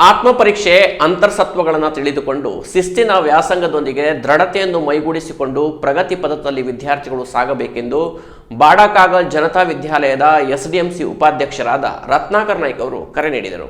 ಆತ್ಮ ಪರೀಕ್ಷೆ ಅಂತರ್ಸತ್ವಗಳನ್ನು ತಿಳಿದುಕೊಂಡು ಶಿಸ್ತಿನ ವ್ಯಾಸಂಗದೊಂದಿಗೆ ದೃಢತೆಯನ್ನು ಮೈಗೂಡಿಸಿಕೊಂಡು ಪ್ರಗತಿ ಪಥದಲ್ಲಿ ವಿದ್ಯಾರ್ಥಿಗಳು ಸಾಗಬೇಕೆಂದು ಬಾಡಕಾಗಲ್ ಜನತಾ ವಿದ್ಯಾಲಯದ ಎಸ್ಡಿಎಂಸಿ ಉಪಾಧ್ಯಕ್ಷರಾದ ರತ್ನಾಕರ್ ನಾಯ್ಕ ಅವರು ಕರೆ ನೀಡಿದರು.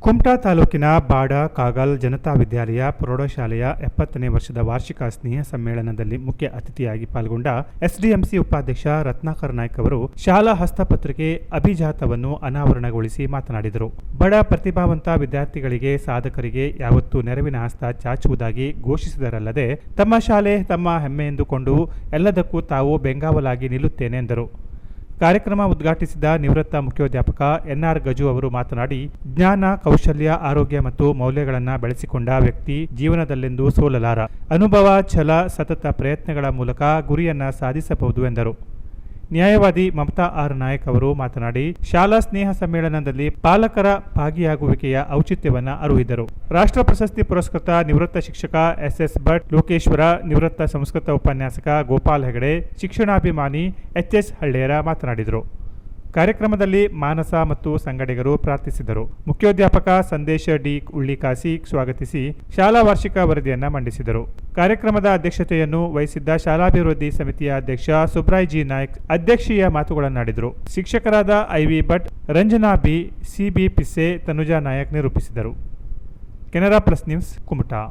ಕುಮಟಾ ತಾಲೂಕಿನ ಬಾಡ ಕಾಗಲ್ ಜನತಾ ವಿದ್ಯಾಲಯ ಪ್ರೌಢಶಾಲೆಯ 70ನೇ ವರ್ಷದ ವಾರ್ಷಿಕ ಸ್ನೇಹ ಸಮ್ಮೇಳನದಲ್ಲಿ ಮುಖ್ಯ ಅತಿಥಿಯಾಗಿ ಪಾಲ್ಗೊಂಡ ಎಸ್ಡಿಎಂಸಿ ಉಪಾಧ್ಯಕ್ಷ ರತ್ನಾಕರ್ ನಾಯ್ಕ ಅವರು ಶಾಲಾ ಹಸ್ತಪತ್ರಿಕೆ ಅಭಿಜಾತವನ್ನು ಅನಾವರಣಗೊಳಿಸಿ ಮಾತನಾಡಿದರು. ಬಡ ಪ್ರತಿಭಾವಂತ ವಿದ್ಯಾರ್ಥಿಗಳಿಗೆ ಸಾಧಕರಿಗೆ ಯಾವತ್ತೂ ನೆರವಿನ ಹಸ್ತ ಚಾಚುವುದಾಗಿ ಘೋಷಿಸಿದರಲ್ಲದೆ ತಮ್ಮ ಶಾಲೆ ತಮ್ಮ ಹೆಮ್ಮೆ ಎಂದುಕೊಂಡು ಎಲ್ಲದಕ್ಕೂ ತಾವು ಬೆಂಗಾವಲಾಗಿ ನಿಲ್ಲುತ್ತೇನೆ ಎಂದರು. ಕಾರ್ಯಕ್ರಮ ಉದ್ಘಾಟಿಸಿದ ನಿವೃತ್ತ ಮುಖ್ಯೋಧ್ಯಾಪಕ ಎನ್ಆರ್ ಗಜು ಅವರು ಮಾತನಾಡಿ, ಜ್ಞಾನ, ಕೌಶಲ್ಯ, ಆರೋಗ್ಯ ಮತ್ತು ಮೌಲ್ಯಗಳನ್ನು ಬೆಳೆಸಿಕೊಂಡ ವ್ಯಕ್ತಿ ಜೀವನದಲ್ಲೆಂದೂ ಸೋಲಲಾರ. ಅನುಭವ, ಛಲ, ಸತತ ಪ್ರಯತ್ನಗಳ ಮೂಲಕ ಗುರಿಯನ್ನ ಸಾಧಿಸಬಹುದು ಎಂದರು. ನ್ಯಾಯವಾದಿ ಮಮತಾ ಆರ್ ನಾಯಕ್ ಅವರು ಮಾತನಾಡಿ, ಶಾಲಾ ಸ್ನೇಹ ಸಮ್ಮೇಳನದಲ್ಲಿ ಪಾಲಕರ ಭಾಗಿಯಾಗುವಿಕೆಯ ಔಚಿತ್ಯವನ್ನು ಅರಿಹಿದರು. ರಾಷ್ಟ್ರ ಪ್ರಶಸ್ತಿ ಪುರಸ್ಕೃತ ನಿವೃತ್ತ ಶಿಕ್ಷಕ ಎಸ್ಎಸ್ ಭಟ್, ಲೋಕೇಶ್ವರ, ನಿವೃತ್ತ ಸಂಸ್ಕೃತ ಉಪನ್ಯಾಸಕ ಗೋಪಾಲ್ ಹೆಗಡೆ, ಶಿಕ್ಷಣಾಭಿಮಾನಿ ಎಚ್ಎಸ್ ಹಳ್ಳೇರ ಮಾತನಾಡಿದರು. ಕಾರ್ಯಕ್ರಮದಲ್ಲಿ ಮಾನಸ ಮತ್ತು ಸಂಗಡಿಗರು ಪ್ರಾರ್ಥಿಸಿದರು. ಮುಖ್ಯೋಧ್ಯಾಪಕ ಸಂದೇಶ ಡಿ ಉಳ್ಳಿಕಾಸಿ ಸ್ವಾಗತಿಸಿ ಶಾಲಾ ವಾರ್ಷಿಕ ವರದಿಯನ್ನು ಮಂಡಿಸಿದರು. ಕಾರ್ಯಕ್ರಮದ ಅಧ್ಯಕ್ಷತೆಯನ್ನು ವಹಿಸಿದ್ದ ಶಾಲಾಭಿವೃದ್ಧಿ ಸಮಿತಿಯ ಅಧ್ಯಕ್ಷ ಸುಬ್ರಾಯ್ ಜಿ ನಾಯ್ಕ್ ಅಧ್ಯಕ್ಷೀಯ ಮಾತುಗಳನ್ನಾಡಿದರು. ಶಿಕ್ಷಕರಾದ ಐವಿ ಭಟ್, ರಂಜನಾ ಬಿ, ಸಿಬಿ ಪಿಸ್ಸೆ, ತನುಜಾ ನಾಯಕ್ ನಿರೂಪಿಸಿದರು. Canara plus news, Kumta.